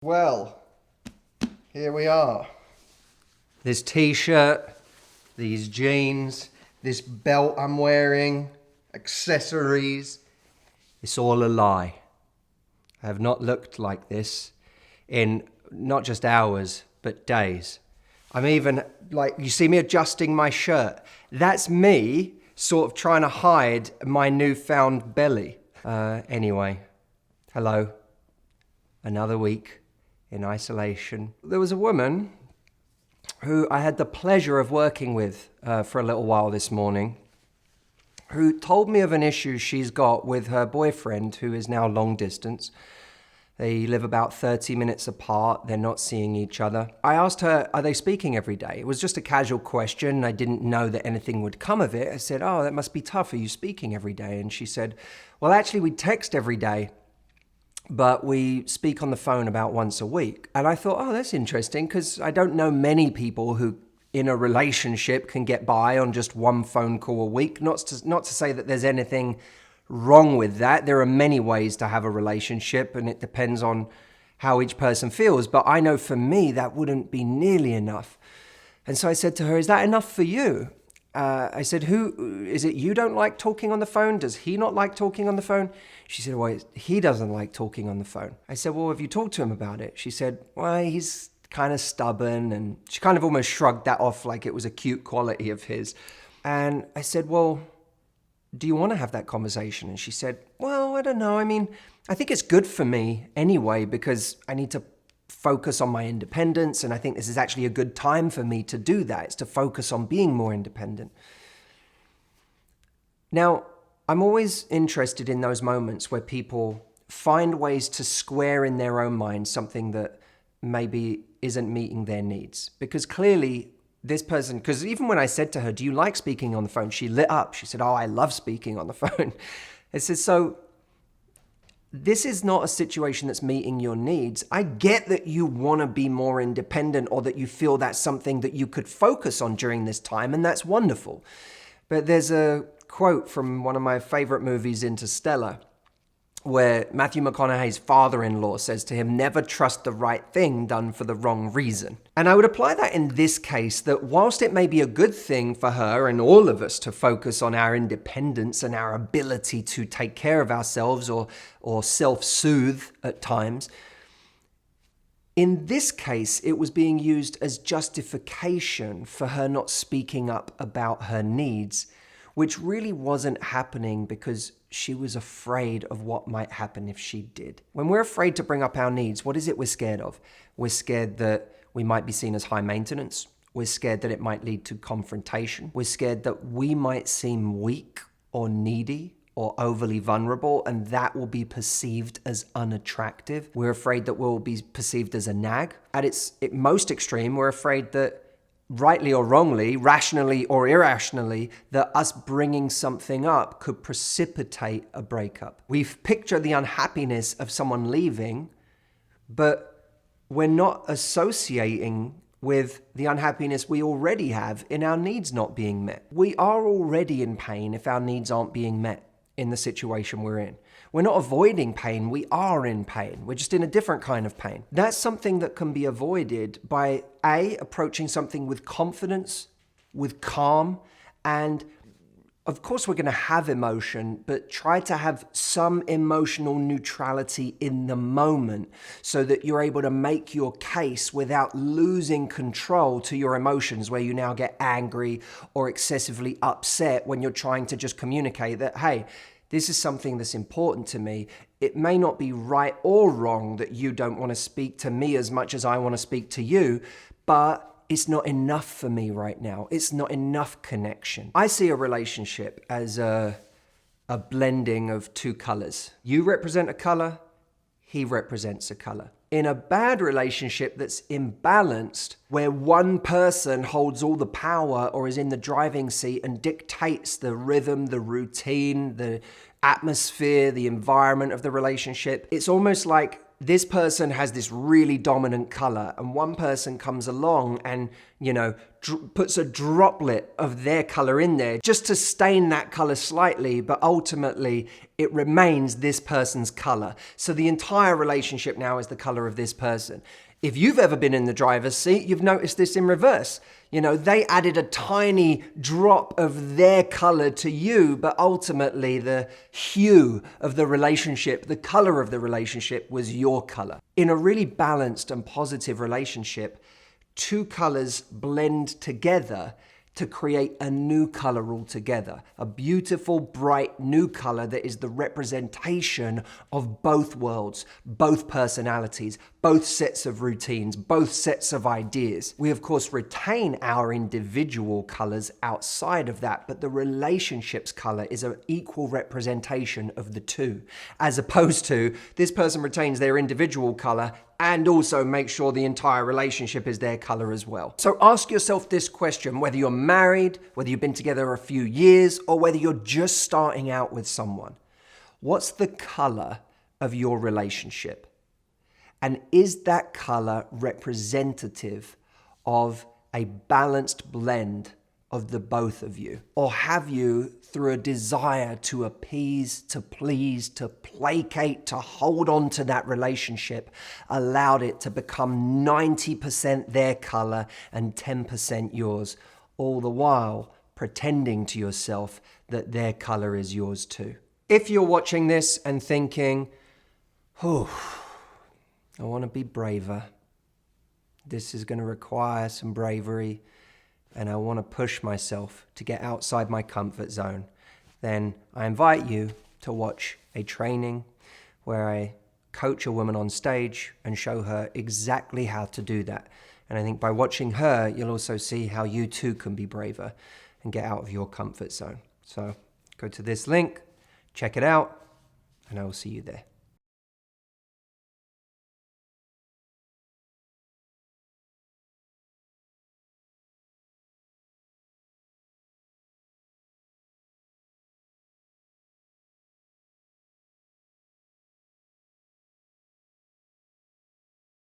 Well, here we are. This t-shirt, these jeans, this belt I'm wearing, accessories, it's all a lie. I have not looked like this in not just hours, but days. I'm even, you see me adjusting my shirt. That's me sort of trying to hide my newfound belly. Anyway, hello. Another week in isolation. There was a woman who I had the pleasure of working with for a little while this morning, who told me of an issue she's got with her boyfriend, who is now long distance. They live about 30 minutes apart. They're not seeing each other. I asked her, are they speaking every day? It was just a casual question. I didn't know that anything would come of it. I said, oh, that must be tough. Are you speaking every day? And she said, well, actually, we text every day, but we speak on the phone about once a week. And I thought, oh, that's interesting, because I don't know many people who in a relationship can get by on just one phone call a week. Not to say that there's anything wrong with that. There are many ways to have a relationship, and it depends on how each person feels. But I know for me, that wouldn't be nearly enough. And so I said to her, is that enough for you? I said, who is it you don't like talking on the phone? Does he not like talking on the phone? She said, well, he doesn't like talking on the phone. I said, well, have you talked to him about it? She said, well, he's kind of stubborn. And she kind of almost shrugged that off like it was a cute quality of his. And I said, well, do you want to have that conversation? And she said, well, I don't know. I mean, I think it's good for me anyway, because I need to focus on my independence. And I think this is actually a good time for me to do that. It's to focus on being more independent. Now, I'm always interested in those moments where people find ways to square in their own mind something that maybe isn't meeting their needs. Because clearly this person, because even when I said to her, do you like speaking on the phone? She lit up. She said, oh, I love speaking on the phone. I said, so this is not a situation that's meeting your needs. I get that you want to be more independent, or that you feel that's something that you could focus on during this time, and that's wonderful. But there's a quote from one of my favorite movies, Interstellar, where Matthew McConaughey's father-in-law says to him, never trust the right thing done for the wrong reason. And I would apply that in this case, that whilst it may be a good thing for her and all of us to focus on our independence and our ability to take care of ourselves or self-soothe at times, in this case, it was being used as justification for her not speaking up about her needs, which really wasn't happening because she was afraid of what might happen if she did. When we're afraid to bring up our needs, what is it we're scared of? We're scared that we might be seen as high maintenance. We're scared that it might lead to confrontation. We're scared that we might seem weak or needy or overly vulnerable, and that will be perceived as unattractive. We're afraid that we'll be perceived as a nag. At its most extreme, we're afraid that, rightly or wrongly, rationally or irrationally, that us bringing something up could precipitate a breakup. We've pictured the unhappiness of someone leaving, but we're not associating with the unhappiness we already have in our needs not being met. We are already in pain if our needs aren't being met in the situation we're in. We're not avoiding pain, we are in pain. We're just in a different kind of pain. That's something that can be avoided by approaching something with confidence, with calm, and of course we're going to have emotion, but try to have some emotional neutrality in the moment so that you're able to make your case without losing control to your emotions, where you now get angry or excessively upset when you're trying to just communicate that, hey, this is something that's important to me. It may not be right or wrong that you don't want to speak to me as much as I want to speak to you, but it's not enough for me right now. It's not enough connection. I see a relationship as a blending of two colors. You represent a color, he represents a color. In a bad relationship that's imbalanced, where one person holds all the power or is in the driving seat and dictates the rhythm, the routine, the atmosphere, the environment of the relationship, it's almost like this person has this really dominant color, and one person comes along and, puts a droplet of their color in there just to stain that color slightly, but ultimately it remains this person's color. So the entire relationship now is the color of this person. If you've ever been in the driver's seat, you've noticed this in reverse. They added a tiny drop of their color to you, but ultimately the hue of the relationship, the color of the relationship was your color. In a really balanced and positive relationship, two colors blend together to create a new color altogether. A beautiful, bright new color that is the representation of both worlds, both personalities, both sets of routines, both sets of ideas. We, of course, retain our individual colors outside of that, but the relationship's color is an equal representation of the two, as opposed to this person retains their individual color and also make sure the entire relationship is their color as well. So ask yourself this question, whether you're married, whether you've been together a few years, or whether you're just starting out with someone. What's the color of your relationship? And is that color representative of a balanced blend of the both of you? Or have you, through a desire to appease, to please, to placate, to hold on to that relationship, allowed it to become 90% their color and 10% yours, all the while pretending to yourself that their color is yours too? If you're watching this and thinking, I want to be braver, this is going to require some bravery, and I want to push myself to get outside my comfort zone, then I invite you to watch a training where I coach a woman on stage and show her exactly how to do that. And I think by watching her, you'll also see how you too can be braver and get out of your comfort zone. So go to this link, check it out, and I will see you there.